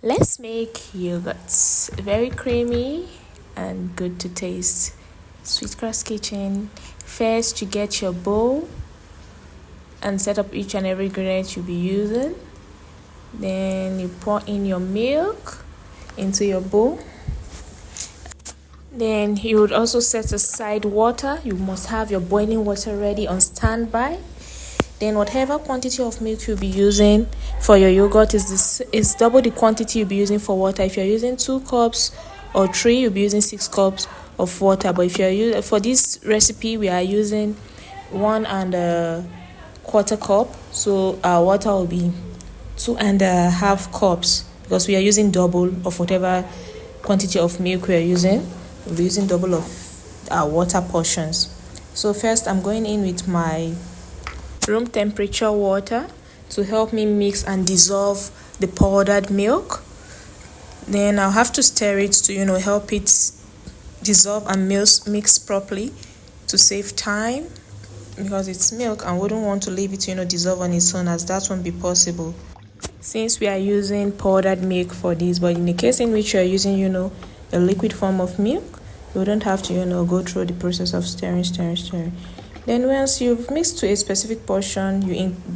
Let's make yogurts. Very creamy and good to taste. Sweetgrass Kitchen. First, you get your bowl and set up each and every ingredient you'll be using. Then you pour in your milk into your bowl. Then you would also set aside water. You must have your boiling water ready on standby. Then whatever quantity of milk you'll be using for your yogurt is double the quantity you'll be using for water. If you're using 2 cups or 3, you'll be using 6 cups of water. But if you're using, for this recipe, we are using 1.25 cup. So our water will be 2.5 cups because we are using double of whatever quantity of milk we are using. We'll be using double of our water portions. So first, I'm going in with my room temperature water to help me mix and dissolve the powdered milk. Then I'll have to stir it to help it dissolve and mix properly to save time, because it's milk and we don't want to leave it dissolve on its own, as that won't be possible since we are using powdered milk for this. But in the case in which you are using a liquid form of milk, you don't have to go through the process of stirring. Then once you've mixed to a specific portion,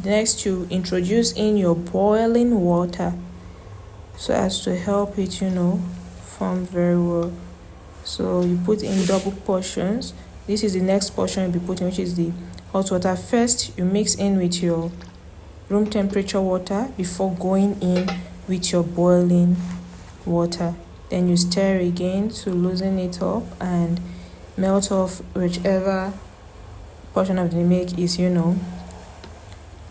next you introduce in your boiling water so as to help it form very well. So you put in double portions. This is the next portion you'll be putting, which is the hot water. First you mix in with your room temperature water before going in with your boiling water. Then you stir again to loosen it up and melt off whichever portion of the milk is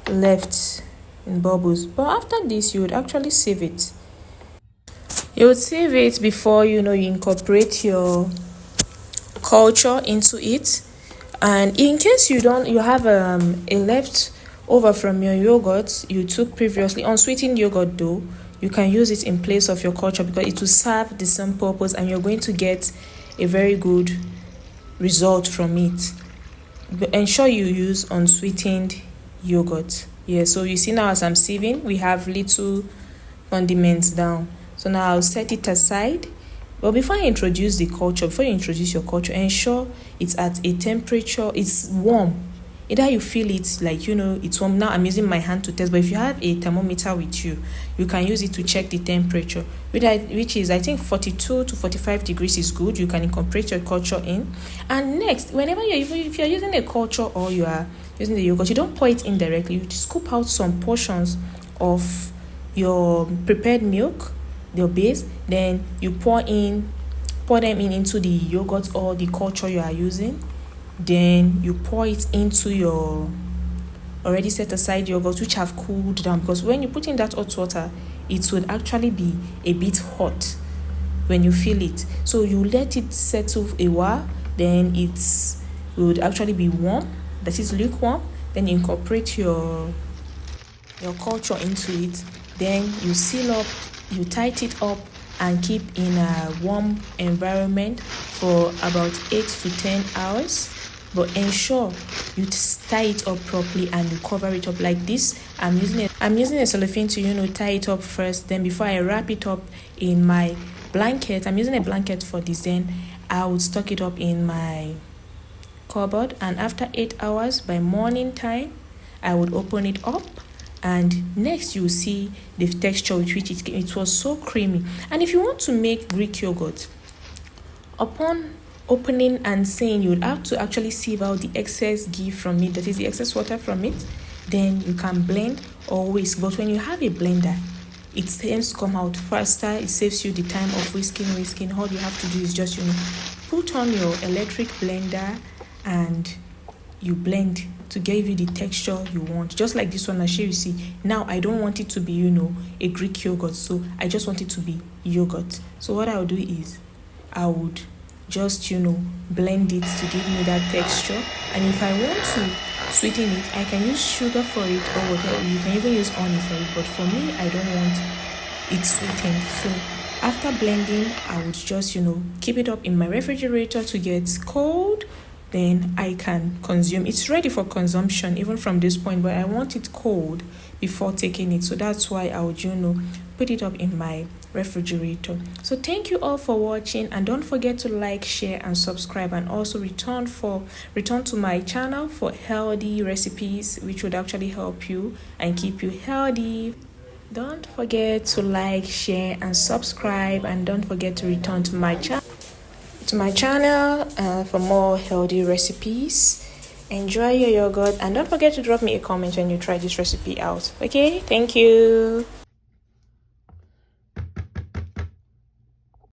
left in bubbles. But after this, you would actually sieve it. You would sieve it before you incorporate your culture into it. And in case you have a left over from your yogurt you took previously, unsweetened yogurt though, you can use it in place of your culture because it will serve the same purpose and you're going to get a very good result from it. But ensure you use unsweetened yogurt. So you see now, as I'm sieving, we have little condiments down. So now I'll set it aside. But before you introduce your culture, ensure it's at a temperature, it's warm. Either you feel it like it's warm. Now I'm using my hand to test, but if you have a thermometer with you, you can use it to check the temperature, which is I think 42 to 45 degrees is good. You can incorporate your culture in. And next, whenever if you're using a culture or you are using the yogurt, you don't pour it in directly. You scoop out some portions of your prepared milk, your base, then you pour them in into the yogurt or the culture you are using. Then you pour it into your already set aside yogurt, which have cooled down, because when you put in that hot water, it would actually be a bit hot when you feel it. So you let it settle a while, then it would actually be warm, that is lukewarm. Then you incorporate your culture into it. Then you seal up, you tighten it up and keep in a warm environment for about 8 to 10 hours. But ensure you tie it up properly and you cover it up like this. I'm using a cellophane to tie it up first. Then before I wrap it up in my blanket, I'm using a blanket for this. Then I would stock it up in my cupboard. And after 8 hours, by morning time, I would open it up. And next you see the texture with which it was so creamy. And if you want to make Greek yogurt, upon opening and saying, you would have to actually sieve out the excess ghee from it, that is the excess water from it. Then you can blend or whisk. But when you have a blender, it tends to come out faster. It saves you the time of whisking. All you have to do is just put on your electric blender and you blend to give you the texture you want. Just like this one I show you. See, now I don't want it to be a Greek yogurt, so I just want it to be yogurt. So what I'll do is I would just blend it to give me that texture. And if I want to sweeten it, I can use sugar for it or whatever. You can even use honey for it, but for me, I don't want it sweetened. So after blending, I would just keep it up in my refrigerator to get cold. Then I can consume. It's ready for consumption even from this point, but I want it cold before taking it. So that's why I would put it up in my refrigerator. So thank you all for watching, and don't forget to like, share and subscribe, and also return to my channel for healthy recipes which would actually help you and keep you healthy. Don't forget to like, share and subscribe, and don't forget to return to my channel for more healthy recipes. Enjoy your yogurt, and don't forget to drop me a comment when you try this recipe out. Okay, thank you.